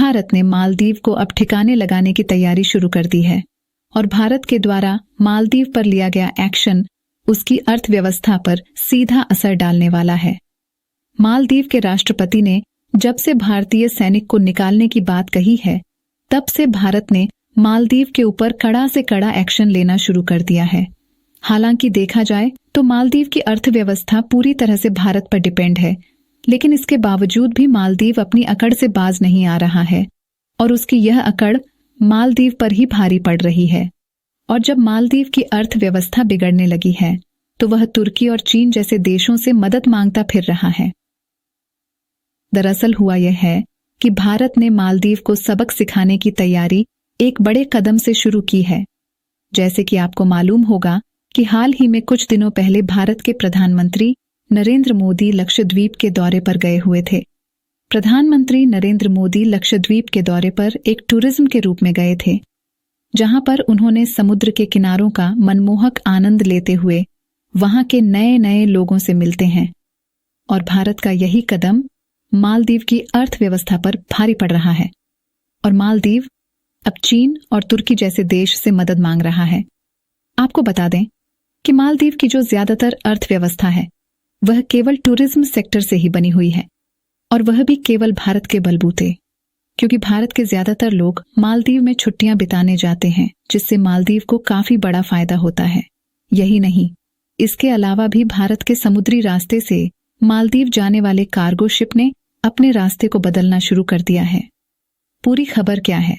भारत ने मालदीव को अब ठिकाने लगाने की तैयारी शुरू कर दी है और भारत के द्वारा मालदीव पर लिया गया एक्शन उसकी अर्थव्यवस्था पर सीधा असर डालने वाला है। मालदीव के राष्ट्रपति ने जब से भारतीय सैनिक को निकालने की बात कही है, तब से भारत ने मालदीव के ऊपर कड़ा से कड़ा एक्शन लेना शुरू कर दिया है। हालांकि देखा जाए तो मालदीव की अर्थव्यवस्था पूरी तरह से भारत पर डिपेंड है, लेकिन इसके बावजूद भी मालदीव अपनी अकड़ से बाज नहीं आ रहा है और उसकी यह अकड़ मालदीव पर ही भारी पड़ रही है। और जब मालदीव की अर्थव्यवस्था बिगड़ने लगी है तो वह तुर्की और चीन जैसे देशों से मदद मांगता फिर रहा है। दरअसल हुआ यह है कि भारत ने मालदीव को सबक सिखाने की तैयारी एक बड़े कदम से शुरू की है। जैसे कि आपको मालूम होगा कि हाल ही में कुछ दिनों पहले भारत के प्रधानमंत्री नरेंद्र मोदी लक्षद्वीप के दौरे पर गए हुए थे। प्रधानमंत्री नरेंद्र मोदी लक्षद्वीप के दौरे पर एक टूरिज्म के रूप में गए थे, जहां पर उन्होंने समुद्र के किनारों का मनमोहक आनंद लेते हुए वहां के नए नए लोगों से मिलते हैं। और भारत का यही कदम मालदीव की अर्थव्यवस्था पर भारी पड़ रहा है और मालदीव अब चीन और तुर्की जैसे देश से मदद मांग रहा है। आपको बता दें कि मालदीव की जो ज्यादातर अर्थव्यवस्था है वह केवल टूरिज्म सेक्टर से ही बनी हुई है और वह भी केवल भारत के बलबूते, क्योंकि भारत के ज्यादातर लोग मालदीव में छुट्टियां बिताने जाते हैं, जिससे मालदीव को काफी बड़ा फायदा होता है। यही नहीं, इसके अलावा भी भारत के समुद्री रास्ते से मालदीव जाने वाले कार्गो शिप ने अपने रास्ते को बदलना शुरू कर दिया है। पूरी खबर क्या है,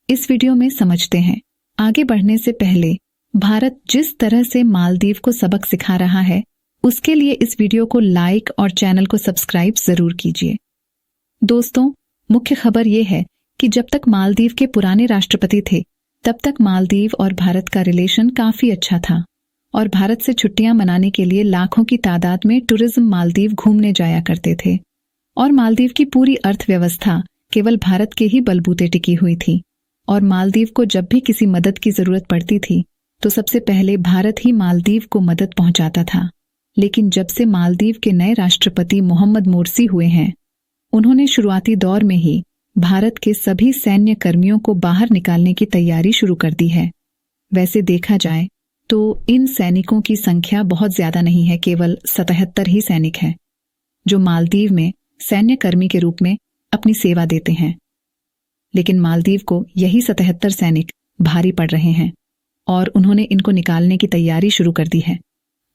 इस वीडियो में समझते हैं। आगे बढ़ने से पहले भारत जिस तरह से मालदीव को सबक सिखा रहा है, उसके लिए इस वीडियो को लाइक और चैनल को सब्सक्राइब जरूर कीजिए। दोस्तों, मुख्य खबर यह है कि जब तक मालदीव के पुराने राष्ट्रपति थे, तब तक मालदीव और भारत का रिलेशन काफी अच्छा था और भारत से छुट्टियां मनाने के लिए लाखों की तादाद में टूरिज्म मालदीव घूमने जाया करते थे और मालदीव की पूरी अर्थव्यवस्था केवल भारत के ही बलबूते टिकी हुई थी। और मालदीव को जब भी किसी मदद की जरूरत पड़ती थी तो सबसे पहले भारत ही मालदीव को मदद पहुंचाता था। लेकिन जब से मालदीव के नए राष्ट्रपति मोहम्मद मोर्सी हुए हैं, उन्होंने शुरुआती दौर में ही भारत के सभी सैन्य कर्मियों को बाहर निकालने की तैयारी शुरू कर दी है। वैसे देखा जाए तो इन सैनिकों की संख्या बहुत ज्यादा नहीं है, केवल 77 ही सैनिक हैं जो मालदीव में सैन्य कर्मी के रूप में अपनी सेवा देते हैं। लेकिन मालदीव को यही 77 सैनिक भारी पड़ रहे हैं और उन्होंने इनको निकालने की तैयारी शुरू कर दी है।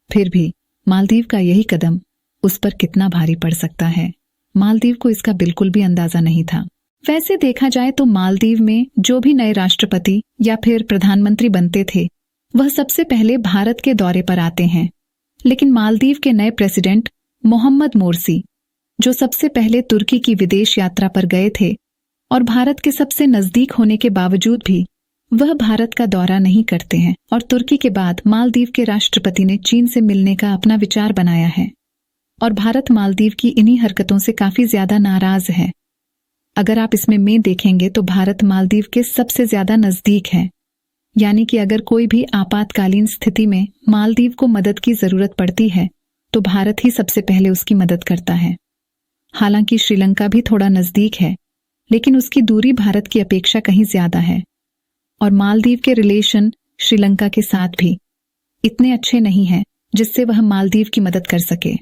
फिर भी मालदीव का यही कदम उस पर कितना भारी पड़ सकता है, मालदीव को इसका बिल्कुल भी अंदाजा नहीं था। वैसे देखा जाए तो मालदीव में जो भी नए राष्ट्रपति या फिर प्रधानमंत्री बनते थे, वह सबसे पहले भारत के दौरे पर आते हैं। लेकिन मालदीव के नए प्रेसिडेंट मोहम्मद मोर्सी, जो सबसे पहले तुर्की की विदेश यात्रा पर गए थे और भारत के सबसे नजदीक होने के बावजूद भी वह भारत का दौरा नहीं करते हैं और तुर्की के बाद मालदीव के राष्ट्रपति ने चीन से मिलने का अपना विचार बनाया है और भारत मालदीव की इन्हीं हरकतों से काफी ज्यादा नाराज है। अगर आप इसमें में देखेंगे तो भारत मालदीव के सबसे ज्यादा नजदीक है, यानी कि अगर कोई भी आपातकालीन स्थिति में मालदीव को मदद की जरूरत पड़ती है तो भारत ही सबसे पहले उसकी मदद करता है। हालांकि श्रीलंका भी थोड़ा नजदीक है, लेकिन उसकी दूरी भारत की अपेक्षा कहीं ज्यादा है और मालदीव के रिलेशन श्रीलंका के साथ भी इतने अच्छे नहीं हैं जिससे वह मालदीव की मदद कर सके।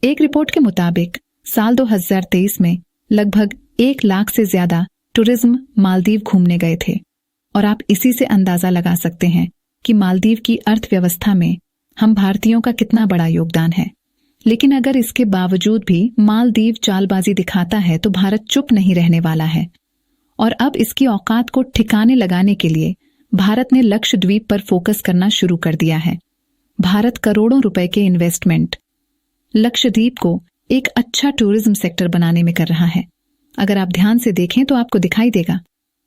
एक रिपोर्ट के मुताबिक साल 2023 में लगभग 1 लाख से ज्यादा टूरिज्म मालदीव घूमने गए थे और आप इसी से अंदाजा लगा सकते हैं कि मालदीव की अर्थव्यवस्था में हम भारतीयों का कितना बड़ा योगदान है। लेकिन अगर इसके बावजूद भी मालदीव चालबाजी दिखाता है तो भारत चुप नहीं रहने वाला है और अब इसकी औकात को ठिकाने लगाने के लिए भारत ने लक्षद्वीप पर फोकस करना शुरू कर दिया है। भारत करोड़ों रुपए के इन्वेस्टमेंट लक्षद्वीप को एक अच्छा टूरिज्म सेक्टर बनाने में कर रहा है। अगर आप ध्यान से देखें तो आपको दिखाई देगा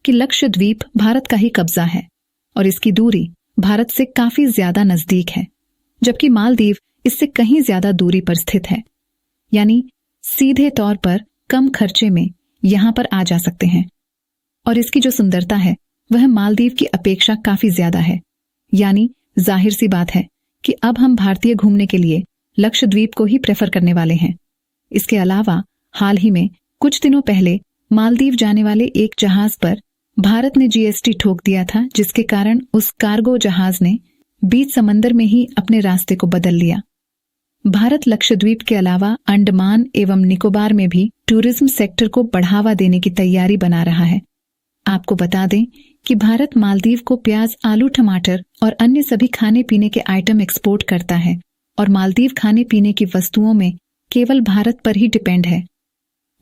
कि लक्षद्वीप भारत का ही कब्जा है और इसकी दूरी भारत से काफी ज्यादा नजदीक है, जबकि मालदीव इससे कहीं ज्यादा दूरी पर स्थित है। यानी सीधे तौर पर कम खर्चे में यहां पर आ जा सकते हैं और इसकी जो सुंदरता है वह मालदीव की अपेक्षा काफी ज्यादा है। यानी जाहिर सी बात है कि अब हम भारतीय घूमने के लिए लक्षद्वीप को ही प्रेफर करने वाले हैं। इसके अलावा हाल ही में कुछ दिनों पहले मालदीव जाने वाले एक जहाज पर भारत ने जीएसटी ठोक दिया था, जिसके कारण उस कार्गो जहाज ने बीच समंदर में ही अपने रास्ते को बदल लिया। भारत लक्षद्वीप के अलावा अंडमान एवं निकोबार में भी टूरिज्म सेक्टर को बढ़ावा देने की तैयारी बना रहा है। आपको बता दें कि भारत मालदीव को प्याज, आलू, टमाटर और अन्य सभी खाने पीने के आइटम एक्सपोर्ट करता है और मालदीव खाने पीने की वस्तुओं में केवल भारत पर ही डिपेंड है।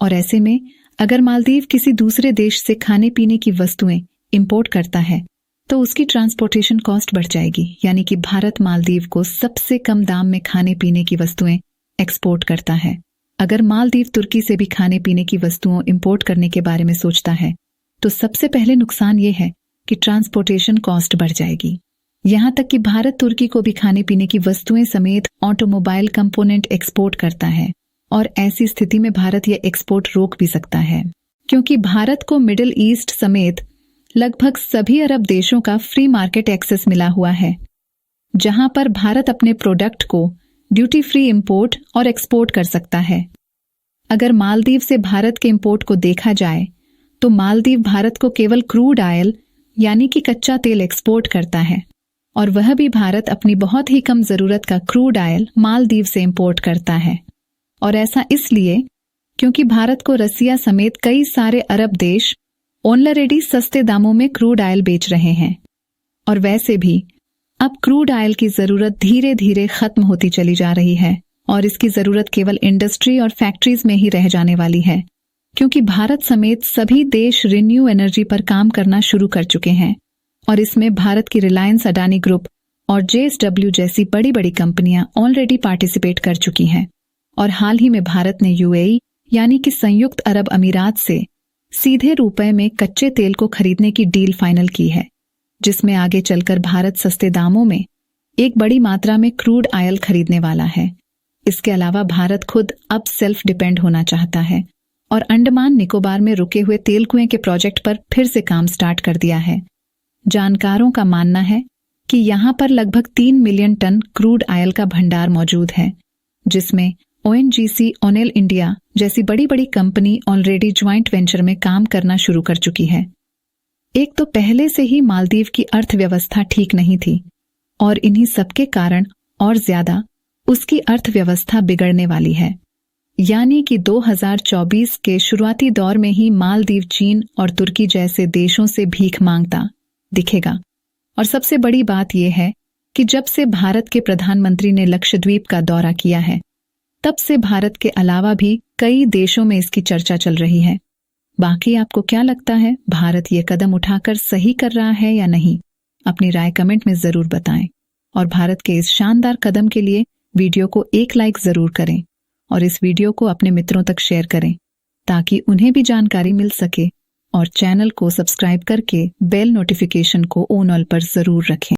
और ऐसे में अगर मालदीव किसी दूसरे देश से खाने पीने की वस्तुएं इंपोर्ट करता है तो उसकी ट्रांसपोर्टेशन कॉस्ट बढ़ जाएगी, यानी कि भारत मालदीव को सबसे कम दाम में खाने पीने की वस्तुएं एक्सपोर्ट करता है। अगर मालदीव तुर्की से भी खाने पीने की वस्तुओं इंपोर्ट करने के बारे में सोचता है तो सबसे पहले नुकसान ये है कि ट्रांसपोर्टेशन कॉस्ट बढ़ जाएगी। यहां तक कि भारत तुर्की को भी खाने पीने की वस्तुएं समेत ऑटोमोबाइल कंपोनेंट एक्सपोर्ट करता है और ऐसी स्थिति में भारत यह एक्सपोर्ट रोक भी सकता है, क्योंकि भारत को मिडिल ईस्ट समेत लगभग सभी अरब देशों का फ्री मार्केट एक्सेस मिला हुआ है, जहां पर भारत अपने प्रोडक्ट को ड्यूटी फ्री इंपोर्ट और एक्सपोर्ट कर सकता है। अगर मालदीव से भारत के इंपोर्ट को देखा जाए तो मालदीव भारत को केवल क्रूड ऑयल यानी कि कच्चा तेल एक्सपोर्ट करता है, और वह भी भारत अपनी बहुत ही कम जरूरत का क्रूड ऑयल मालदीव से इंपोर्ट करता है। और ऐसा इसलिए क्योंकि भारत को रसिया समेत कई सारे अरब देश ऑलरेडी सस्ते दामों में क्रूड ऑयल बेच रहे हैं, और वैसे भी अब क्रूड ऑयल की जरूरत धीरे धीरे खत्म होती चली जा रही है और इसकी जरूरत केवल इंडस्ट्री और फैक्ट्रीज में ही रह जाने वाली है, क्योंकि भारत समेत सभी देश रिन्यू एनर्जी पर काम करना शुरू कर चुके हैं और इसमें भारत की रिलायंस, अडानी ग्रुप और JSW जैसी बड़ी बड़ी कंपनियां ऑलरेडी पार्टिसिपेट कर चुकी हैं। और हाल ही में भारत ने UAE यानी कि संयुक्त अरब अमीरात से सीधे रुपए में कच्चे तेल को खरीदने की डील फाइनल की है, जिसमें आगे चलकर भारत सस्ते दामों में एक बड़ी मात्रा में क्रूड ऑयल खरीदने वाला है। इसके अलावा भारत खुद अब सेल्फ डिपेंड होना चाहता है और अंडमान निकोबार में रुके हुए तेल कुएं के प्रोजेक्ट पर फिर से काम स्टार्ट कर दिया है। जानकारों का मानना है कि यहां पर लगभग 3 मिलियन टन क्रूड ऑयल का भंडार मौजूद है, जिसमें ONGC, ओनेल इंडिया जैसी बड़ी बड़ी कंपनी ऑलरेडी ज्वाइंट वेंचर में काम करना शुरू कर चुकी है। एक तो पहले से ही मालदीव की अर्थव्यवस्था ठीक नहीं थी और इन्हीं सबके कारण और ज्यादा उसकी अर्थव्यवस्था बिगड़ने वाली है, यानी कि 2024 के शुरुआती दौर में ही मालदीव चीन और तुर्की जैसे देशों से भीख मांगता दिखेगा। और सबसे बड़ी बात यह है कि जब से भारत के प्रधानमंत्री ने लक्षद्वीप का दौरा किया है, तब से भारत के अलावा भी कई देशों में इसकी चर्चा चल रही है। बाकी आपको क्या लगता है, भारत ये कदम उठाकर सही कर रहा है या नहीं? अपनी राय कमेंट में जरूर बताएं और भारत के इस शानदार कदम के लिए वीडियो को एक लाइक जरूर करें और इस वीडियो को अपने मित्रों तक शेयर करें ताकि उन्हें भी जानकारी मिल सके, और चैनल को सब्सक्राइब करके बेल नोटिफिकेशन को ऑन ऑल पर जरूर रखें।